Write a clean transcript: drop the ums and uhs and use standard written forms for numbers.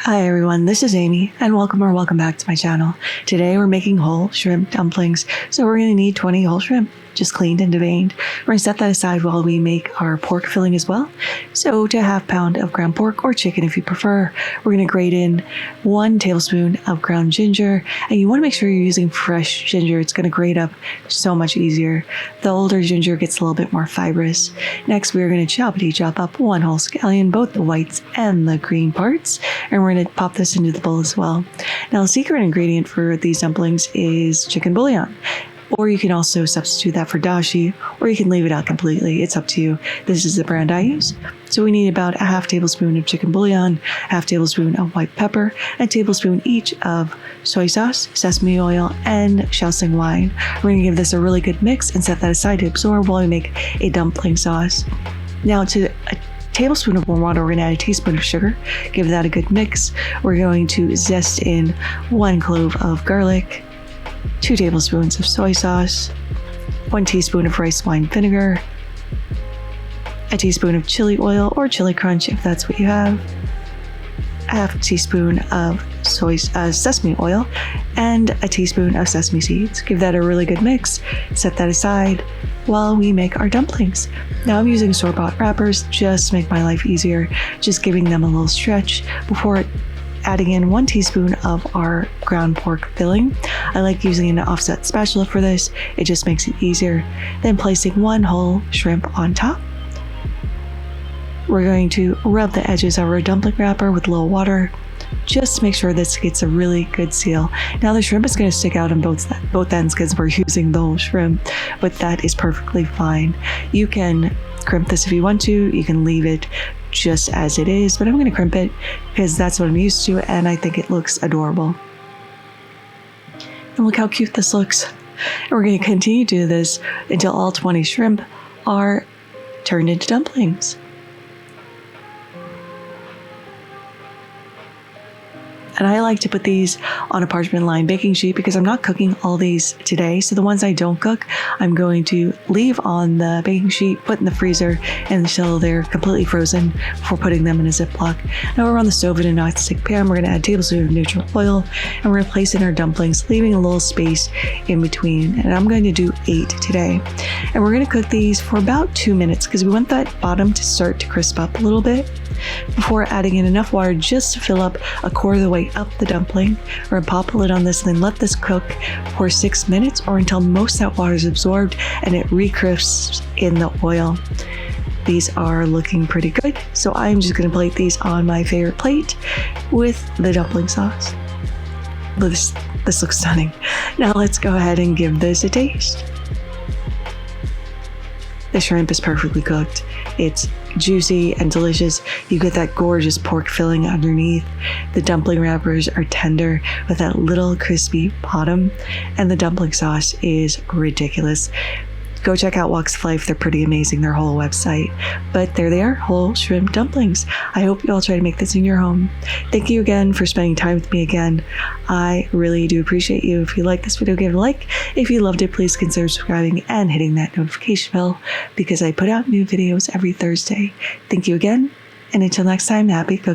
Hi everyone, this is Amy and welcome back to my channel. Today we're making whole shrimp dumplings. So we're going to need 20 whole shrimp, just cleaned and deveined. We're going to set that aside while we make our pork filling as well. So to a half pound of ground pork or chicken if you prefer, we're going to grate in 1 tablespoon of ground ginger. And you want to make sure you're using fresh ginger. It's going to grate up so much easier. The older ginger gets a little bit more fibrous. Next we're going to chop up 1 whole scallion, both the whites and the green parts. And we're going to pop this into the bowl as well. Now the secret ingredient for these dumplings is chicken bouillon. Or you can also substitute that for dashi, or you can leave it out completely. It's up to you. This is the brand I use. So we need about a half tablespoon of chicken bouillon, half tablespoon of white pepper, a tablespoon each of soy sauce, sesame oil, and shaoxing wine. We're going to give this a really good mix and set that aside to absorb while we make a dumpling sauce. Now to a tablespoon of warm water, we're going to add a teaspoon of sugar. Give that a good mix. We're going to zest in 1 clove of garlic, 2 tablespoons of soy sauce, 1 teaspoon of rice wine vinegar, a teaspoon of chili oil or chili crunch if that's what you have, a half teaspoon of sesame oil, and a teaspoon of sesame seeds. Give that a really good mix. Set that aside while we make our dumplings. Now I'm using store-bought wrappers just to make my life easier, just giving them a little stretch before adding in 1 teaspoon of our ground pork filling. I like using an offset spatula for this. It just makes it easier. Then placing 1 whole shrimp on top. We're going to rub the edges of our dumpling wrapper with a little water, just to make sure this gets a really good seal. Now the shrimp is going to stick out on both ends because we're using the whole shrimp, but that is perfectly fine. You can crimp this if you want to. You can leave it just as it is, but I'm going to crimp it because that's what I'm used to and I think it looks adorable. And look how cute this looks. And we're going to continue to do this until all 20 shrimp are turned into dumplings. And I like to put these on a parchment lined baking sheet because I'm not cooking all these today. So the ones I don't cook, I'm going to leave on the baking sheet, put in the freezer until they're completely frozen before putting them in a Ziploc. Now we're on the stove in a non-stick pan. We're going to add a tablespoon of neutral oil and we're going to place in our dumplings, leaving a little space in between. And I'm going to do 8 today. And we're going to cook these for about 2 minutes because we want that bottom to start to crisp up a little bit before adding in enough water just to fill up a quarter of the way up the dumpling. We're going to pop a lid on this and then let this cook for 6 minutes or until most of that water is absorbed and it recrisps in the oil. These are looking pretty good, so I'm just going to plate these on my favorite plate with the dumpling sauce. This looks stunning. Now let's go ahead and give this a taste. The shrimp is perfectly cooked. It's juicy and delicious. You get that gorgeous pork filling underneath. The dumpling wrappers are tender with that little crispy bottom, and the dumpling sauce is ridiculous. Go check out Walks of Life. They're pretty amazing, their whole website. But there they are, whole shrimp dumplings. I hope you all try to make this in your home. Thank you again for spending time with me again. I really do appreciate you. If you like this video, give it a like. If you loved it, please consider subscribing and hitting that notification bell because I put out new videos every Thursday. Thank you again, and until next time, happy cooking.